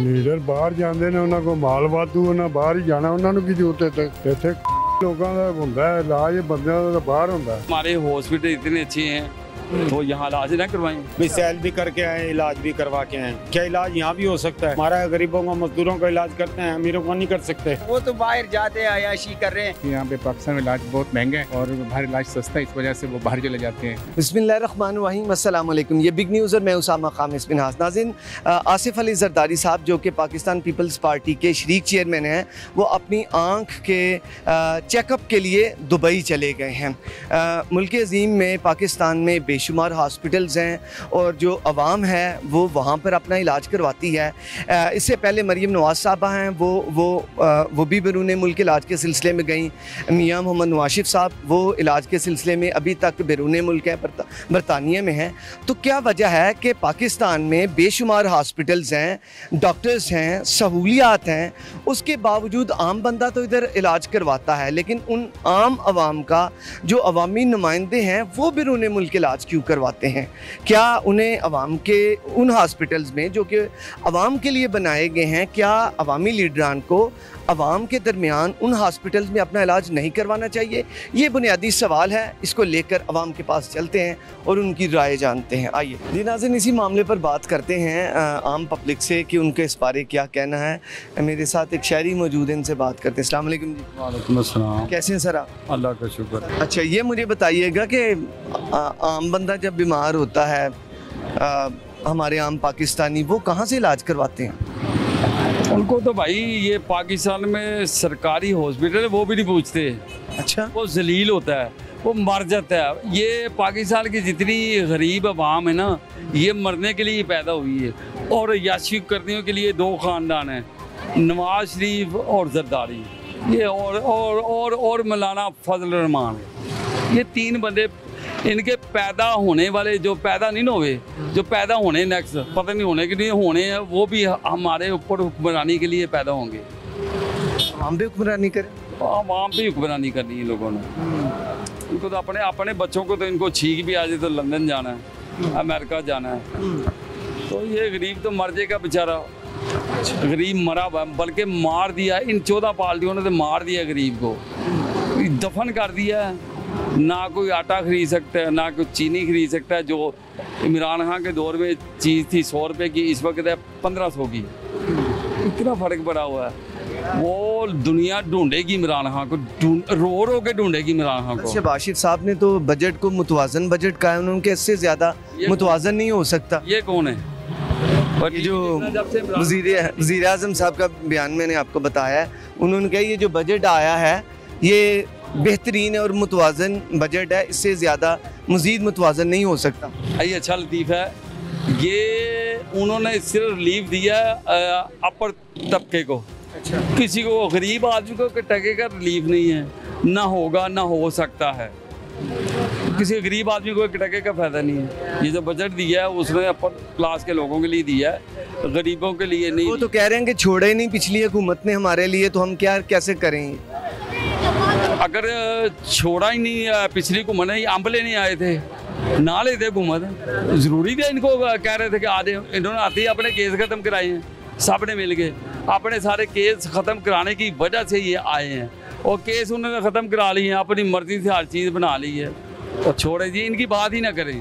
Leader ਬਾਹਰ ਜਾਂਦੇ ਨੇ, ਉਹਨਾਂ ਕੋਲ ਮਾਲ ਵਾਧੂ, ਉਹਨਾਂ ਬਾਹਰ ਹੀ ਜਾਣਾ, ਉਹਨਾਂ ਨੂੰ ਕੀ ਜ਼ਰੂਰਤ ਹੈ? ਇੱਥੇ ਲੋਕਾਂ ਦਾ ਹੁੰਦਾ ਹੈ ਇਲਾਜ, ਬੰਦਿਆਂ ਦਾ ਤਾਂ ਬਾਹਰ ਹੁੰਦਾ ਹੈ। हमारे हॉस्पिटल इतने अच्छे हैं तो यहाँ इलाज ना करवाएं। भी सैल भी करके आए, इलाज भी करवा के आए। क्या इलाज यहाँ भी हो सकता है? हमारा गरीबों का, मजदूरों का इलाज करते हैं, अमीरों को नहीं कर सकते। वो तो बाहर जाते हैं, अयाशी कर रहे हैं। यहाँ पे पाकिस्तान में इलाज बहुत महंगा है और बाहर इलाज सस्ता है, इस वजह से वो बाहर चले जाते हैं। बिस्मिल्लाहिर्रहमानिर्रहीम, अस्सलाम वालेकुम। ये बिग न्यूज़ और मैं उसामा खामिस बिन हास। नाज़रीन, आसिफ अली जरदारी साहब जो कि पाकिस्तान पीपल्स पार्टी के शरीक चेयरमैन हैं, वो अपनी आँख के चेकअप के लिए दुबई चले गए हैं। मुल्क अज़ीम में पाकिस्तान में बेशुमार हॉस्पिटल्स हैं और जो अवाम है वो वहाँ पर अपना इलाज करवाती है। इससे पहले मरीम नवाज़ साहबा हैं, वो भी बैरून मुल्क इलाज के सिलसिले में गई। मियाँ मोहम्मद नवाशिफ साहब वो इलाज के सिलसिले में अभी तक बैरून मुल्क है, बरतानिया में हैं। तो क्या वजह है कि पाकिस्तान में बेशुमार हॉस्पिटल्स हैं, डॉक्टर्स हैं, सहूलियात हैं, उसके बावजूद आम बंदा तो इधर इलाज करवाता है, लेकिन उन आम आवाम का जो अवामी नुमाइंदे हैं वो बैरून मुल्क इलाज क्यों करवाते हैं? क्या उन्हें अवाम के उन हॉस्पिटल्स में जो कि अवाम के लिए बनाए गए हैं, क्या अवामी लीडरान को अवाम के दरमियान उन हॉस्पिटल्स में अपना इलाज नहीं करवाना चाहिए? ये बुनियादी सवाल है, इसको लेकर अवाम के पास चलते हैं और उनकी राय जानते हैं। आइए जी नाज़रीन, इसी मामले पर बात करते हैं आम पब्लिक से कि उनके इस बारे क्या कहना है। मेरे साथ एक शहरी मौजूद है, इनसे बात करते हैं। अस्सलाम वालेकुम जी। वालेकुम अस्सलाम। कैसे हैं सर आप? अल्लाह का शुक्र। अच्छा, ये मुझे बताइएगा कि आम बंदा जब बीमार होता है, हमारे आम पाकिस्तानी, वो कहाँ से इलाज करवाते हैं? उनको तो भाई ये पाकिस्तान में सरकारी हॉस्पिटल है वो भी नहीं पूछते। अच्छा, वो जलील होता है, वो मर जाता है। ये पाकिस्तान की जितनी गरीब आवाम है ना, ये मरने के लिए पैदा हुई है। और याशी करने के लिए दो ख़ानदान हैं, नवाज शरीफ और जरदारी, ये और मौलाना फजल रहमान। ये तीन बंदे, इनके पैदा होने वाले, जो पैदा नहीं ना हुए, जो पैदा होने नेक्स्ट पता नहीं होने के लिए होने हैं, वो भी हमारे ऊपर हुक्मरानी के लिए पैदा होंगे। हम भी हुक्मरानी करें? आवाम भी हुक्मरानी करनी है लोगों ने। इनको तो अपने बच्चों को तो इनको छींक भी आ जाए तो लंदन जाना है, अमेरिका जाना है। तो ये गरीब तो मर जाएगा बेचारा। गरीब मरा हुआ, बल्कि मार दिया इन 14 पार्टियों ने, तो मार दिया गरीब को, दफन कर दिया है। ना कोई आटा खरीद सकता है, ना कोई चीनी खरीद सकता है। जो इमरान खान के दौर में चीज़ थी 100 रुपये की, इस वक्त है 1500 की। इतना फ़र्क पड़ा हुआ है। वो दुनिया ढूंढेगी इमरान खान को, रो के ढूंढेगी इमरान खान को। शहबाज शरीफ साहब ने तो बजट को मुतवाजन बजट कहा है, उनके इससे ज़्यादा मुतवाजन नहीं हो सकता। ये कौन है? और ये जो वज़ीर आज़म साहब का बयान मैंने आपको बताया है, उन्होंने कहा ये जो बजट आया है ये बेहतरीन है और मुतवाजन बजट है, इससे ज़्यादा मज़ीद मुतवाजन नहीं हो सकता। ये अच्छा लतीफ़ है, ये उन्होंने सिर्फ रिलीफ दिया अपर तबके को। अच्छा। किसी को, गरीब आदमी को टके का रिलीफ नहीं है, ना होगा ना हो सकता है। किसी गरीब आदमी को एक टके का फ़ायदा नहीं है। ये जो बजट दिया है उसने अपर क्लास के लोगों के लिए दिया है, गरीबों के लिए नहीं। वो तो कह रहे हैं कि छोड़ा ही नहीं पिछली हुकूमत ने हमारे लिए, तो हम क्या कैसे करें? अगर छोड़ा ही नहीं, पिछली हुकूमत ने अम्ब लेने आए थे, ना लेते हुकूमत, ज़रूरी था इनको? कह रहे थे कि आ जाए, इन्होंने आते ही अपने केस ख़त्म कराए हैं, सब ने मिल के अपने सारे केस ख़त्म कराने की वजह से ये आए हैं। और केस उन्होंने ख़त्म करा लिए हैं, अपनी मर्ज़ी से हर चीज़ बना ली है। और छोड़े जी, इनकी बात ही ना करें,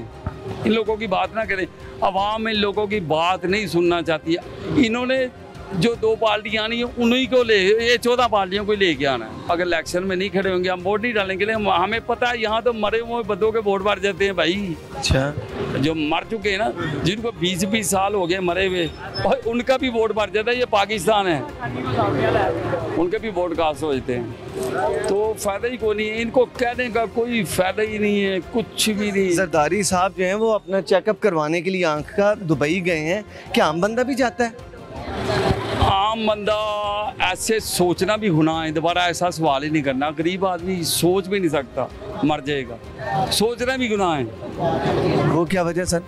इन लोगों की बात ना करें। अवाम इन लोगों की बात नहीं सुनना चाहती है। इन्होंने जो दो पार्टियाँ आनी है उन्हीं को ये 14 पार्टियों को लेके आना है। अगर इलेक्शन में नहीं खड़े होंगे, हम वोट नहीं डालने के लिए, हमें पता है यहाँ तो मरे हुए बंदों के वोट बढ़ जाते हैं भाई। अच्छा, जो मर चुके हैं ना, जिनको 20-20 साल हो गए मरे हुए, और उनका भी वोट बढ़ जाता है। ये पाकिस्तान है, उनके भी वोट कास्ट हो जाते हैं। तो फ़ायदा ही कोई नहीं है, इनको कहने का कोई फ़ायदा ही नहीं है, कुछ भी नहीं। जरदारी साहब जो हैं वो अपना चेकअप करवाने के लिए आँख का दुबई गए हैं, क्या आम बंदा भी जाता है? आम बंदा ऐसे सोचना भी गुनाह है, दोबारा ऐसा सवाल ही नहीं करना। गरीब आदमी सोच भी नहीं सकता, मर जाएगा, सोचना भी गुनाह है। वो क्या वजह सर?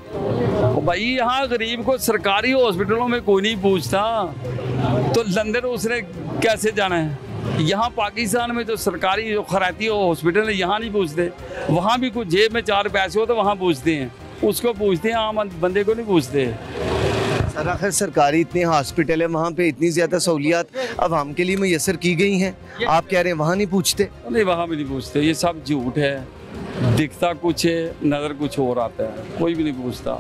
भाई यहाँ गरीब को सरकारी हॉस्पिटलों में कोई नहीं पूछता, तो लंदन उसने कैसे जाना है? यहाँ पाकिस्तान में जो सरकारी जो खैराती हॉस्पिटल है यहाँ नहीं पूछते। वहाँ भी कुछ जेब में 4 पैसे हो तो वहाँ पूछते हैं, उसको पूछते हैं, आम बंदे को नहीं पूछते। सर आखिर सरकारी इतने हॉस्पिटल है, वहाँ पे इतनी ज़्यादा सहूलियात आवाम के लिए मैसर की गई हैं, आप कह रहे हैं वहाँ नहीं पूछते? नहीं, वहाँ भी नहीं पूछते, ये सब झूठ है। दिखता कुछ है, नज़र कुछ और आता है, कोई भी नहीं पूछता।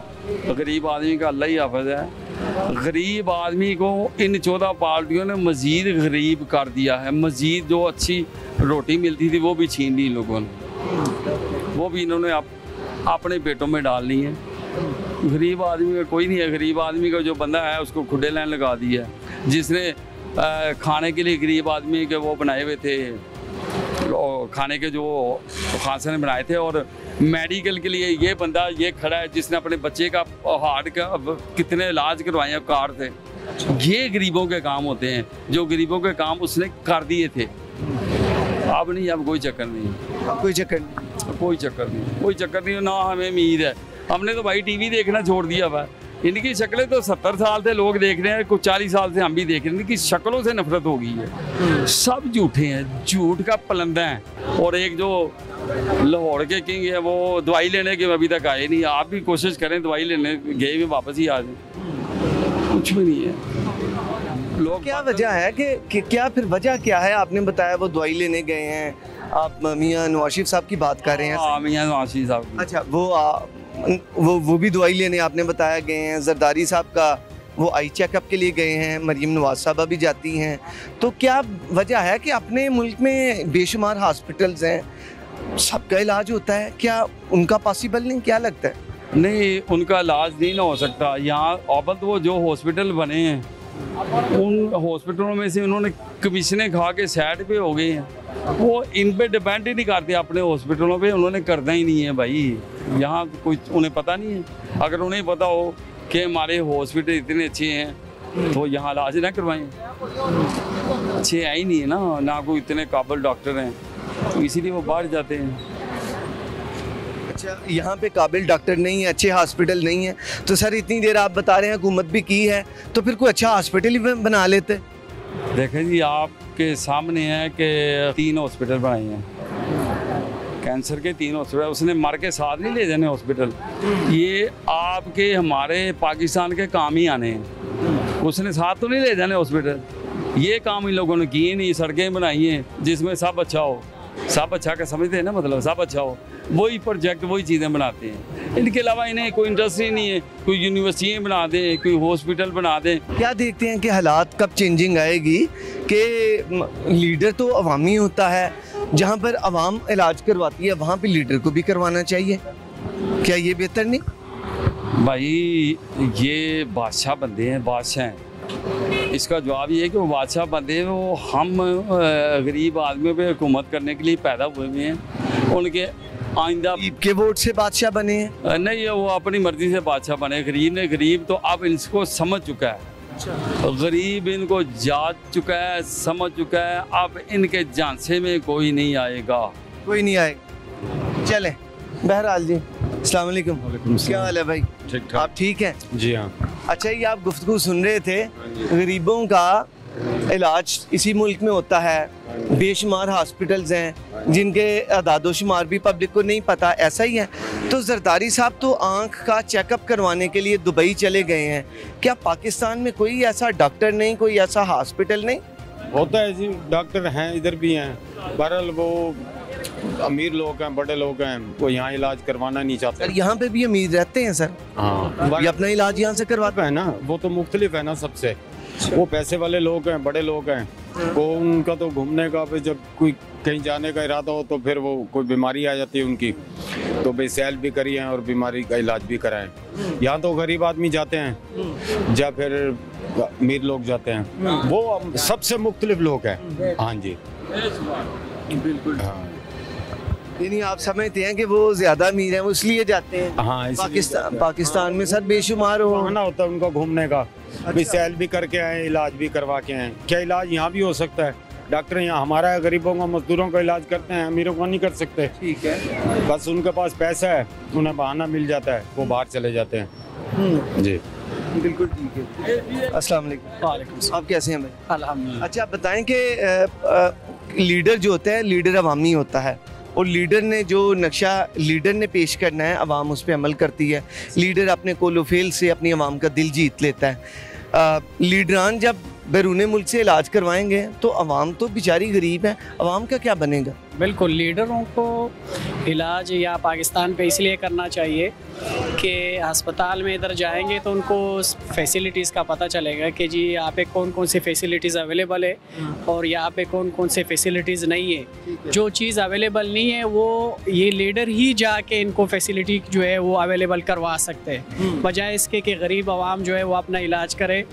तो गरीब आदमी का अल्लाह ही हाफ़िज़ है। गरीब आदमी को इन 14 पार्टियों ने मज़ीद गरीब कर दिया है। मज़ीद जो अच्छी रोटी मिलती थी वो भी छीन ली इन लोगों ने, वो भी इन्होंने अपने पेटों में डाल ली है। गरीब आदमी का कोई नहीं है। गरीब आदमी का जो बंदा है उसको खुडे लाइन लगा दी है। जिसने खाने के लिए गरीब आदमी के वो बनाए हुए थे, खाने के जो खांसा ने बनाए थे, और मेडिकल के लिए ये बंदा ये खड़ा है जिसने अपने बच्चे का हार्ट का कितने इलाज करवाए हैं कार्ड से। ये गरीबों के काम होते हैं, जो गरीबों के काम उसने कर दिए थे। अब नहीं, अब कोई चक्कर नहीं, कोई चक्कर नहीं, कोई चक्कर नहीं, कोई चक्कर नहीं। ना हमें उम्मीद है, हमने तो भाई टीवी देखना छोड़ दिया हुआ। इनकी शक्लें तो 70 साल से लोग देख रहे हैं, कुछ 40 साल से हम भी देख रहे हैं। इनकी शक्लों से नफरत हो गई है। सब झूठे हैं, झूठ का पलंदा है। और एक जो लाहौर के किंग है वो दवाई लेने के अभी तक आए नहीं। आप भी कोशिश करें, दवाई लेने गए में वापस ही आ जाए, कुछ भी नहीं है। लोग क्या वजह है कि क्या फिर वजह क्या है? आपने बताया वो दवाई लेने गए हैं, आप मियां नवाज शरीफ साहब की बात कर रहे हैं। हाँ, मियां नवाज शरीफ साहब। अच्छा, वो भी दवाई लेने आपने बताया गए हैं। जरदारी साहब का वो आई चेकअप के लिए गए हैं, मरीम नवाज साहबा भी जाती हैं। तो क्या वजह है कि अपने मुल्क में बेशुमार हॉस्पिटल्स हैं, सबका इलाज होता है, क्या उनका पॉसिबल नहीं? क्या लगता है? नहीं, उनका इलाज नहीं ना हो सकता यहाँ। अब तो वो जो हॉस्पिटल बने हैं उन हॉस्पिटलों में से उन्होंने कमीशनें खा के साइड पे हो गए हैं। वो इन पे डिपेंड ही नहीं करते, अपने हॉस्पिटलों पे उन्होंने करना ही नहीं है भाई। यहाँ कोई उन्हें पता नहीं है। अगर उन्हें पता हो कि हमारे हॉस्पिटल इतने अच्छे हैं तो यहाँ इलाज ना करवाएं। अच्छे है ही नहीं है ना कोई इतने काबिल डॉक्टर हैं, तो इसीलिए वो बाहर जाते हैं। अच्छा, यहाँ पे काबिल डॉक्टर नहीं है, अच्छे हॉस्पिटल नहीं है, तो सर इतनी देर आप बता रहे हैं हुकूमत भी की है, तो फिर कोई अच्छा हॉस्पिटल ही बना लेते। देखें जी, आपके सामने है कि 3 हॉस्पिटल बनाए हैं, कैंसर के 3 हॉस्पिटल। उसने मर के साथ नहीं ले जाने हॉस्पिटल, ये आपके हमारे पाकिस्तान के काम ही आने हैं। उसने साथ तो नहीं ले जाने हॉस्पिटल। ये काम इन लोगों ने किए नहीं। सड़कें बनाई हैं जिसमें सब अच्छा हो, सब अच्छा का समझते हैं ना, मतलब सब अच्छा हो, वही प्रोजेक्ट वही चीज़ें बनाते हैं। इनके अलावा इन्हें कोई इंटरेस्ट ही नहीं है। कोई यूनिवर्सिटियाँ बना दें, कोई हॉस्पिटल बना दें। क्या देखते हैं कि हालात कब चेंजिंग आएगी कि लीडर तो अवामी होता है, जहाँ पर अवाम इलाज करवाती है वहाँ पे लीडर को भी करवाना चाहिए? क्या ये बेहतर नहीं? भाई ये बादशाह बंदे हैं, बादशाह हैं। इसका जवाब ये है कि वो बादशाह बंदे हैं। वो हम गरीब आदमियों पे हुकूमत करने के लिए पैदा हुए हुए हैं। उनके आइंदा के वोट से बादशाह बने हैं? नहीं, वो अपनी मर्जी से बादशाह बने। गरीब तो अब इनको समझ चुका है। गरीब इनको जाग चुका है, समझ चुका है। अब इनके झांसे में कोई नहीं आएगा, कोई नहीं आएगा। चलें, बहरहाल जी, अस्सलाम वालेकुम। क्या हाल है भाई? ठीक ठाक। आप ठीक हैं? जी हाँ। अच्छा, ये आप गुफ्तगू सुन रहे थे, गरीबों का इलाज इसी मुल्क में होता है, बेशुमार हॉस्पिटल्स हैं जिनके आदादोशुमार भी पब्लिक को नहीं पता, ऐसा ही है। तो जरदारी साहब तो आँख का चेकअप करवाने के लिए दुबई चले गए हैं, क्या पाकिस्तान में कोई ऐसा डॉक्टर नहीं, कोई ऐसा हॉस्पिटल नहीं? होता है जी, डॉक्टर हैं, इधर भी हैं। बहरहाल वो अमीर लोग हैं, बड़े लोग हैं, वो यहाँ इलाज करवाना नहीं चाहते। सर यहाँ पे भी अमीर रहते हैं सर, हाँ, ये अपना इलाज यहाँ से करवाते है ना, वो तो मुख्तलिफ है ना सबसे। वो पैसे वाले लोग हैं, बड़े लोग हैं, वो उनका तो घूमने का, जब कोई कहीं जाने का इरादा हो तो फिर वो कोई बीमारी आ जाती है उनकी, तो भाई सैल भी करिए और बीमारी का इलाज भी कराएं। यहाँ तो गरीब आदमी जाते हैं या फिर अमीर लोग जाते हैं, वो सबसे मुख्तलिफ लोग हैं। हाँ जी, बिल्कुल। हाँ, यानी आप समझते हैं कि वो ज्यादा अमीर हैं, वो इसलिए जाते हैं। हाँ, पाकिस्तान में सर बेशुमार हो बहाना होता है उनका घूमने का। भी सैल भी करके आए, इलाज भी करवा के आए। क्या इलाज यहाँ भी हो सकता है? डॉक्टर यहाँ हमारा है, गरीबों का, मजदूरों का इलाज करते हैं, अमीरों का नहीं कर सकते। ठीक है, बस उनके पास पैसा है, उन्हें बहाना मिल जाता है, वो बाहर चले जाते हैं। जी बिल्कुल ठीक है। अस्सलाम वालेकुम। आप कैसे हैं भाई? अल्हम्दुलिल्लाह। अच्छा, आप बताएं कि लीडर जो होता है, लीडर अवामी होता है, और लीडर ने जो नक्शा लीडर ने पेश करना है आवाम उस पर अमल करती है। लीडर अपने कोलो फेल से अपनी आवाम का दिल जीत लेता है। लीडरान जब बैरून मुल्क से इलाज करवाएंगे तो आवाम तो बेचारी गरीब है, आवाम का क्या बनेगा? बिल्कुल, लीडरों को इलाज या पाकिस्तान पे इसलिए करना चाहिए कि अस्पताल में इधर जाएंगे तो उनको फैसिलिटीज़ का पता चलेगा कि जी यहाँ पे कौन कौन सी फैसिलिटीज़ अवेलेबल है और यहाँ पे कौन कौन से फैसिलिटीज़ नहीं है। जो चीज़ अवेलेबल नहीं है वो ये लीडर ही जाके इनको फैसिलिटी जो है वो अवेलेबल करवा सकते हैं, बजाय इसके कि गरीब आवाम जो है वो अपना इलाज करे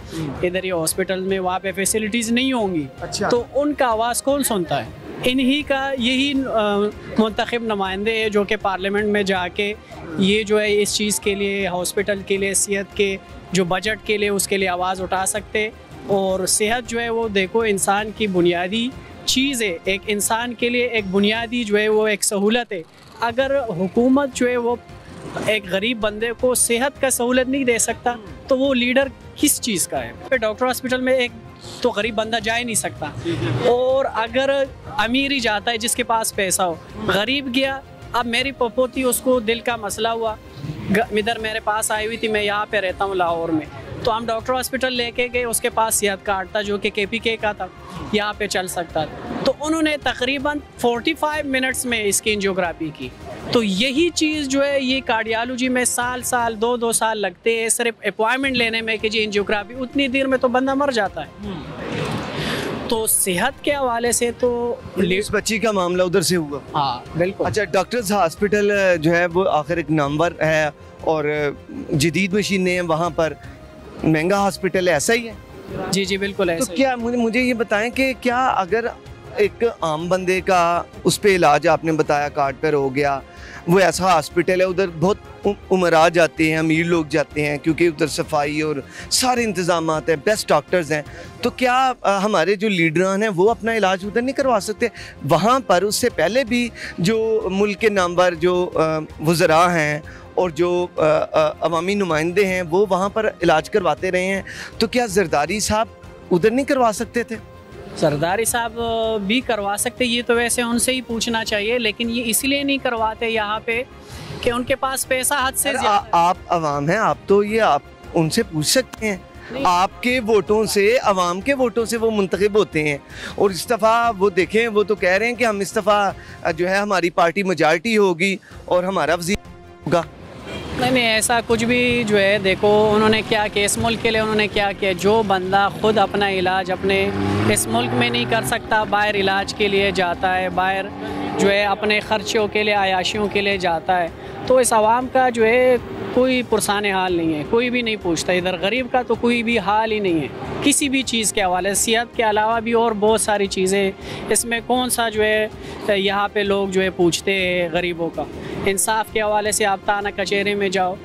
इधर ही हॉस्पिटल में, वहाँ पे फैसिलिटीज़ नहीं होंगी। तो उनका आवाज़ कौन सुनता है? इन्हीं का यही मुंतखब नुमाइंदे हैं जो कि पार्लियामेंट में जाके ये जो है इस चीज़ के लिए, हॉस्पिटल के लिए, सेहत के जो बजट के लिए, उसके लिए आवाज़ उठा सकते। और सेहत जो है वो देखो इंसान की बुनियादी चीज़ है, एक इंसान के लिए एक बुनियादी जो है वो एक सहूलत है। अगर हुकूमत जो है वो एक गरीब बंदे को सेहत का सहूलत नहीं दे सकता तो वो लीडर किस चीज़ का है? डॉक्टर हॉस्पिटल में एक तो गरीब बंदा जा ही नहीं सकता, और अगर अमीर ही जाता है जिसके पास पैसा हो, गरीब गया। अब मेरी पपोती उसको दिल का मसला हुआ, इधर मेरे पास आई हुई थी, मैं यहाँ पे रहता हूँ लाहौर में, तो हम डॉक्टर हॉस्पिटल लेके गए, उसके पास सेहत कार्ड था जो कि KPK का था, यहाँ पे चल सकता था, तो उन्होंने तकरीबन 45 मिनट्स में इसकी एंजियोग्राफी की। तो यही चीज़ जो है ये कार्डियोलॉजी में साल 2 साल लगते हैं सिर्फ अपॉइंटमेंट लेने में कि जी एंजियोग्राफी, उतनी देर में तो बंदा मर जाता है। तो सेहत के हवाले से तो इस बच्ची का मामला उधर से हुआ। हाँ बिल्कुल। अच्छा, डॉक्टर्स हॉस्पिटल जो है वो आखिर एक नामवर है और जदीद मशीनें हैं वहाँ पर, महंगा हॉस्पिटल है, ऐसा ही है? जी जी बिल्कुल ऐसा। तो क्या मुझे ये बताएं कि क्या अगर एक आम बंदे का उस पे इलाज आपने बताया कार्ड पर हो गया, वो ऐसा हॉस्पिटल है, उधर बहुत उमरा जाते हैं, अमीर लोग जाते हैं क्योंकि उधर सफाई और सारे इंतजाम हैं, बेस्ट डॉक्टर्स हैं, तो क्या हमारे जो लीडरान हैं वो अपना इलाज उधर नहीं करवा सकते? वहाँ पर उससे पहले भी जो मुल्क के नामवर जो वज़रा हैं और जो अवामी नुमाइंदे हैं वो वहाँ पर इलाज करवाते रहे हैं, तो क्या जरदारी साहब उधर नहीं करवा सकते थे? सरदारी साहब भी करवा सकते, ये तो वैसे उनसे ही पूछना चाहिए, लेकिन ये इसलिए नहीं करवाते यहाँ पे कि उनके पास पैसा हद से ज़्यादा। आप अवाम हैं, आप तो ये आप उनसे पूछ सकते हैं। आपके वोटों से, अवाम के वोटों से वो मुंतखब होते हैं, और इस दफ़ा वो देखें, वो तो कह रहे हैं कि हम इस दफ़ा जो है हमारी पार्टी मेजॉरिटी होगी और हमारा वज़ीर होगा। नहीं, ऐसा कुछ भी जो है, देखो उन्होंने क्या किया इस मुल्क के लिए, उन्होंने क्या किया, जो बंदा खुद अपना इलाज अपने इस मुल्क में नहीं कर सकता, बाहर इलाज के लिए जाता है, बाहर जो है अपने ख़र्चों के लिए, आयाशियों के लिए जाता है, तो इस आवाम का जो है कोई पुरसान हाल नहीं है, कोई भी नहीं पूछता। इधर गरीब का तो कोई भी हाल ही नहीं है किसी भी चीज़ के हवाले से, सेहत के अलावा भी और बहुत सारी चीज़ें, इसमें कौन सा जो है यहाँ पे लोग जो है पूछते हैं गरीबों का। इंसाफ के हवाले से आप थाना कचहरी में जाओ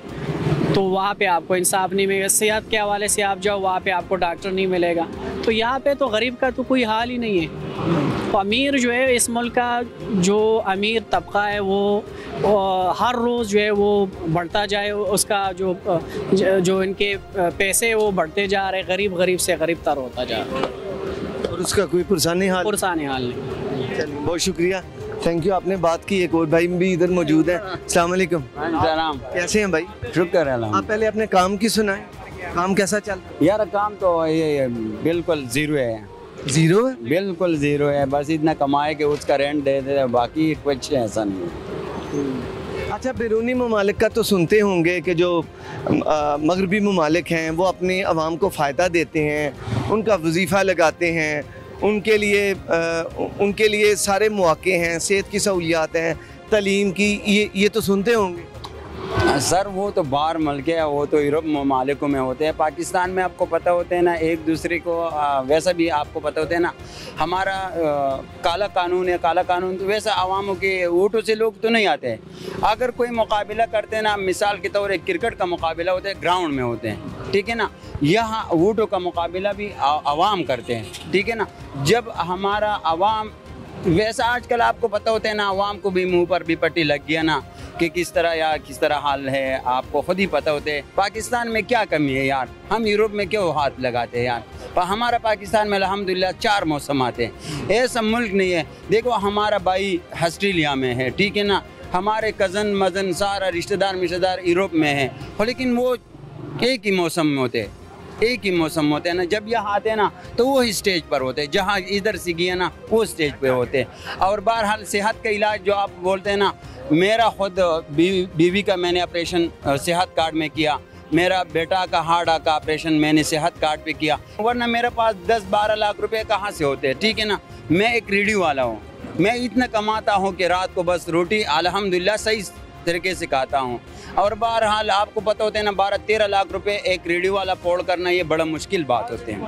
तो वहाँ पे आपको इंसाफ नहीं मिलेगा, सेहत के हवाले से आप जाओ वहाँ पे आपको डॉक्टर नहीं मिलेगा, तो यहाँ पे तो गरीब का तो कोई हाल ही नहीं है। तो अमीर जो है इस मुल्क का जो अमीर तबका है वो हर रोज़ जो है वो बढ़ता जाए, उसका जो इनके पैसे वो बढ़ते जा रहे, गरीब से गरीब तर होता जा रहा है, और उसका कोई पुरसान हाल नहीं। चलिए, बहुत शुक्रिया, थैंक यू, आपने बात की। एक और भाई भी इधर मौजूद है। अस्सलाम वालेकुम। कैसे हैं भाई? शुक्र है। आप पहले अपने काम की सुनाएं, काम कैसा चल रहा है? यार काम तो ये बिल्कुल ज़ीरो है। ज़ीरो है? बिल्कुल ज़ीरो है, बस इतना कमाए कि उसका रेंट दे दे, बाकी कुछ ऐसा नहीं है। अच्छा, बैरूनी ममालिक का तो सुनते होंगे कि जो मगरबी ममालिक हैं वो अपने अवाम को फ़ायदा देते हैं, उनका वजीफ़ा लगाते हैं, उनके लिए सारे मौके हैं, सेहत की सहूलियात हैं, तालीम की, ये तो सुनते होंगे। सर वो तो बाहर मुल्क है, वो तो यूरोप ममालिकों में होते हैं, पाकिस्तान में आपको पता होते हैं ना, एक दूसरे को वैसा भी आपको पता होता है ना, हमारा काला कानून है, काला कानून तो वैसा आवामों के वोटों से लोग तो नहीं आते हैं। अगर कोई मुकाबला करते हैं ना, मिसाल के तौर एक क्रिकेट का मुकाबला होता है, ग्राउंड में होते हैं, ठीक है ना, यहाँ वोटों का मुकाबला भी आवाम करते हैं, ठीक है ना। जब हमारा आवाम वैसा आजकल आपको पता होता है ना, आवाम को भी मुंह पर भी पट्टी लग गया ना कि किस तरह हाल है, आपको खुद ही पता होते है। पाकिस्तान में क्या कमी है यार, हम यूरोप में क्यों हाथ लगाते हैं यार? पर हमारा पाकिस्तान में अल्हम्दुलिल्लाह 4 मौसम आते हैं। ऐसा मुल्क नहीं है। देखो हमारा भाई ऑस्ट्रेलिया में है, ठीक है ना, हमारे कज़न मज़न सारा रिश्तेदार यूरोप में है, लेकिन वो एक ही मौसम में होते हैं, एक ही मौसम होते हैं ना। जब यहाँ आते हैं ना तो वो स्टेज पर होते हैं, जहाँ इधर से गए ना वो स्टेज पे होते हैं। और बहरहाल सेहत का इलाज जो आप बोलते हैं ना, मेरा खुद बीवी का मैंने ऑपरेशन सेहत कार्ड में किया, मेरा बेटा का हार्ट का ऑपरेशन मैंने सेहत कार्ड पे किया, वरना मेरे पास 10-12 लाख रुपए कहाँ से होते हैं, ठीक है ना। मैं एक रेडी वाला हूँ, मैं इतना कमाता हूँ कि रात को बस रोटी अल्हम्दुलिल्लाह सही तरीके से खाता हूँ। और बहरहाल आपको पता होता है ना, 12-13 लाख रुपए एक रेडियो वाला पोड़ करना ये बड़ा मुश्किल बात होते हैं।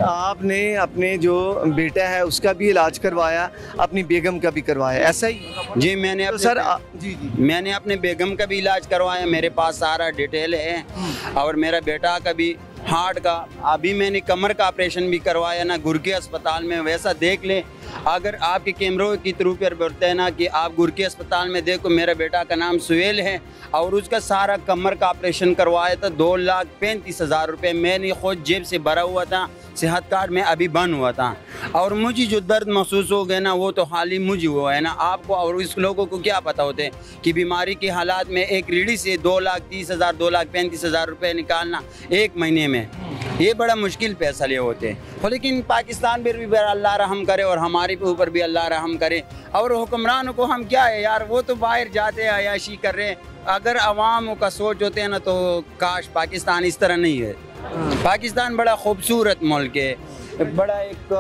आपने अपने जो बेटा है उसका भी इलाज करवाया, अपनी बेगम का भी करवाया, ऐसा ही? जी मैंने तो सर जी मैंने अपने बेगम का भी इलाज करवाया, मेरे पास सारा डिटेल है। और मेरा बेटा का भी हार्ट का, अभी मैंने कमर का ऑपरेशन भी करवाया ना गुरके अस्पताल में। वैसा देख ले, अगर आपके कैमरों की थ्रू पर बोलते हैं ना कि आप गुरके अस्पताल में देखो, मेरा बेटा का नाम सुहेल है और उसका सारा कमर का ऑपरेशन करवाया था। 2,35,000 रुपये मैंने खुद जेब से भरा हुआ था, सेहत कार्ड में अभी बंद हुआ था। और मुझे जो दर्द महसूस हो गया ना वो तो हाल ही मुझे हुआ है ना, आपको और इस लोगों को क्या पता होते हैं कि बीमारी के हालात में एक रीढ़ी से 2,30,000 2,35,000 रुपये निकालना एक महीने में, ये बड़ा मुश्किल पैसा लिए होते हैं। लेकिन पाकिस्तान पर भी अल्लाह रहम करे और हमारे ऊपर भी अल्लाह रहम करे। और हुक्मरानों को हम क्या है यार, वो तो बाहर जाते हैं अयाशी कर रहे हैं। अगर अवामों का सोच होते हैं ना तो काश पाकिस्तान इस तरह नहीं है। पाकिस्तान बड़ा खूबसूरत मुल्क है, बड़ा एक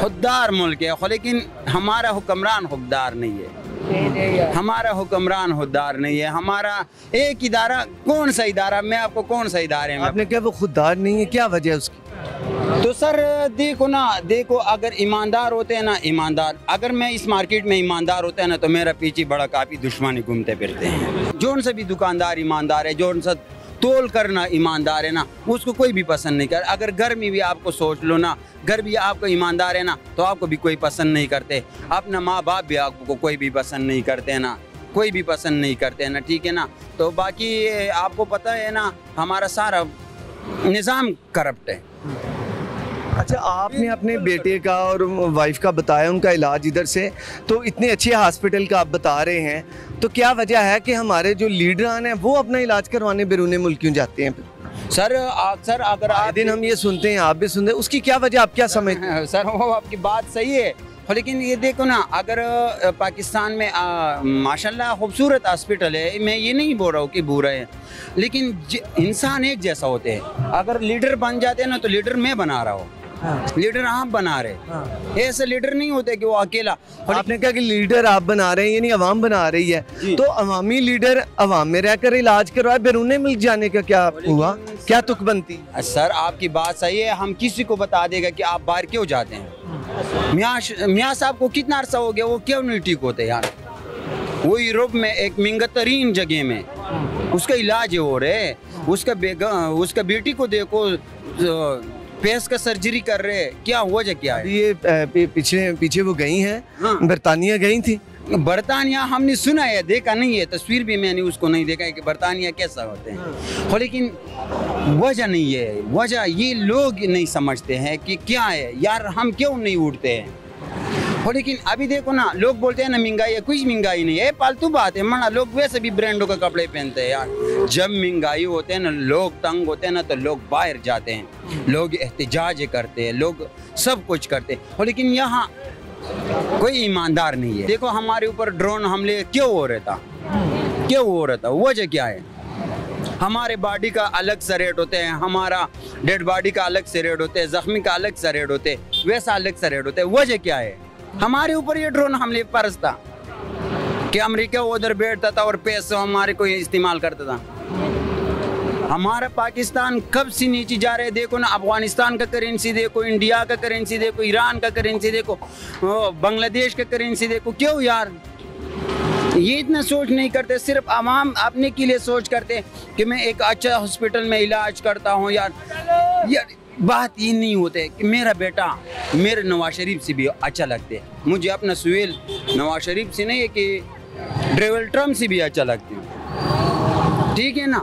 खुददार मुल्क है, लेकिन हमारा हुक्मरान खुददार नहीं है, हमारा हुक्मरान खुददार नहीं है। हमारा एक इदारा, कौन सा इदारा, मैं आपको कौन सा इदारे में, आपने क्या वो खुददार नहीं है, क्या वजह है उसकी? तो सर देखो ना, देखो अगर ईमानदार होते हैं ना, ईमानदार, अगर मैं इस मार्केट में ईमानदार होता है ना तो मेरा पीछे बड़ा काफ़ी दुश्मनी घूमते फिरते हैं। जोन सा भी दुकानदार ईमानदार है, जोन सा तोल करना ईमानदार है ना, उसको कोई भी पसंद नहीं कर। अगर घर में भी आपको सोच लो ना, घर भी आपको ईमानदार है ना तो आपको भी कोई पसंद नहीं करते, अपना माँ बाप भी आपको कोई भी पसंद नहीं करते हैं ना, कोई भी पसंद नहीं करते हैं ना, ठीक है ना। तो बाकी आपको पता है ना हमारा सारा निज़ाम करप्ट है। अच्छा, आपने अपने बेटे का और वाइफ का बताया उनका इलाज इधर से, तो इतने अच्छे हॉस्पिटल का आप बता रहे हैं, तो क्या वजह है कि हमारे जो लीडरान हैं वो अपना इलाज करवाने बैरूने मुल्क क्यों जाते हैं? सर अक्सर अगर आप दिन हम ये सुनते हैं, आप भी सुनते हैं, उसकी क्या वजह, आप क्या समझते हैं? सर वो आपकी बात सही है, लेकिन ये देखो ना, अगर पाकिस्तान में माशाल्लाह खूबसूरत हॉस्पिटल है, मैं ये नहीं बोल रहा हूँ कि बुरा है, लेकिन इंसान एक जैसा होते हैं। अगर लीडर बन जाते हैं ना तो लीडर मैं बना रहा हूँ, लीडर आप बना रहे, ऐसे लीडर नहीं होते कि वो अकेला। आपने कहा कि लीडर आप बना रहे हैं, यानी अवाम बना रही है, तो अवामी लीडर अवाम में रहकर इलाज करवाए, बैरूने मुल्क जाने का क्या हुआ, क्या तुक बनती? सर आपकी बात सही है, हम किसी को बता देगा कि आप बाहर क्यों जाते हैं। मियाँ साहब को कितना अरसा हो गया, वो क्यों नहीं ठीक होते यार? वो यूरोप में एक महंगा तरीन जगह में उसका इलाज हो रहे, उसका बेटी को देखो फेस का सर्जरी कर रहे, क्या वजह क्या है? ये पीछे वो गई हैं, बरतानिया गई थी। बरतानिया हमने सुना है, देखा नहीं है, तस्वीर भी मैंने उसको नहीं देखा है कि बरतानिया कैसा होते हैं, लेकिन वजह नहीं है। वजह ये लोग नहीं समझते हैं कि क्या है यार, हम क्यों नहीं उठते हैं। लेकिन अभी देखो ना, लोग बोलते हैं ना महंगाई है, कुछ महंगाई नहीं है, फालतू बात है। मना लोग वैसे भी ब्रांडों के कपड़े पहनते हैं यार। जब महंगाई होते हैं ना, लोग तंग होते हैं ना तो लोग बाहर जाते हैं, लोग एहतजाज करते हैं, लोग सब कुछ करते हैं, लेकिन यहाँ कोई ईमानदार नहीं है। देखो हमारे ऊपर ड्रोन हमले क्यों हो रहा था, क्यों हो रहा था, वजह क्या है? हमारे बॉडी का अलग सा रेट होते हैं, हमारा डेड बॉडी का अलग से रेट होते हैं, जख्मी का अलग सा रेट होते हैं, वैसा अलग सा रेट होता है। वजह क्या है? हमारे ऊपर ये ड्रोन हमले परस था कि अमेरिका उधर बैठता था और पैसे हमारे को इस्तेमाल करता था। हमारा पाकिस्तान कब से नीचे जा रहे हैं? देखो ना, अफगानिस्तान का करेंसी देखो, इंडिया का करेंसी देखो, ईरान का करेंसी देखो, बांग्लादेश का करेंसी देखो। क्यों यार ये इतना सोच नहीं करते? सिर्फ आवाम अपने के लिए सोच करते कि मैं एक अच्छा हॉस्पिटल में इलाज करता हूँ यार बात ये नहीं होते कि मेरा बेटा मेरे नवाज शरीफ से भी अच्छा लगते है। मुझे अपना सुहेल नवाज शरीफ से नहीं है कि डोनाल्ड ट्रम्प से भी अच्छा लगते हैं, ठीक है ना।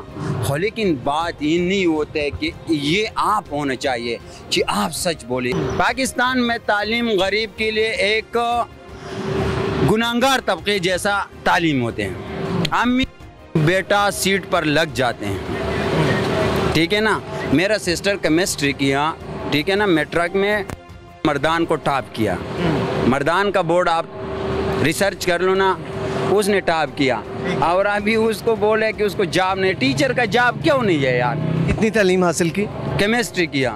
लेकिन बात ये नहीं होता है कि ये आप होना चाहिए कि आप सच बोले। पाकिस्तान में तालीम गरीब के लिए एक गुनाहगार तबके जैसा तालीम होते हैं। अम्मी बेटा सीट पर लग जाते हैं, ठीक है ना। मेरा सिस्टर केमिस्ट्री किया, ठीक है ना, मैट्रिक में मर्दान को टॉप किया। मर्दान का बोर्ड आप रिसर्च कर लो ना, उसने टॉप किया और अभी उसको बोले कि उसको जॉब नहीं। टीचर का जॉब क्यों नहीं है यार? कितनी तालीम हासिल की? केमिस्ट्री किया,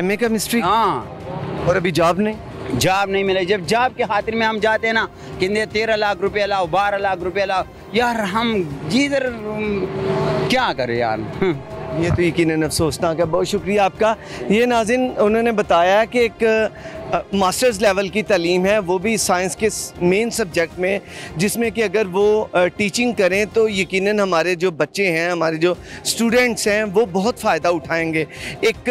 MA केमिस्ट्री। हाँ, और अभी जॉब नहीं? जॉब नहीं मिले। जब जॉब के खातिर में हम जाते हैं ना कि 13 लाख रुपए लाओ, 12 लाख रुपए लाओ, यार हम जिधर क्या करें यार। ये तो यकीनन अफसोसनाक है। बहुत शुक्रिया आपका। ये नाज़रीन, उन्होंने बताया कि एक मास्टर्स लेवल की तालीम है, वो भी साइंस के मेन सब्जेक्ट में, जिसमें कि अगर वो टीचिंग करें तो यकीनन हमारे जो बच्चे हैं, हमारे जो स्टूडेंट्स हैं, वो बहुत फ़ायदा उठाएंगे। एक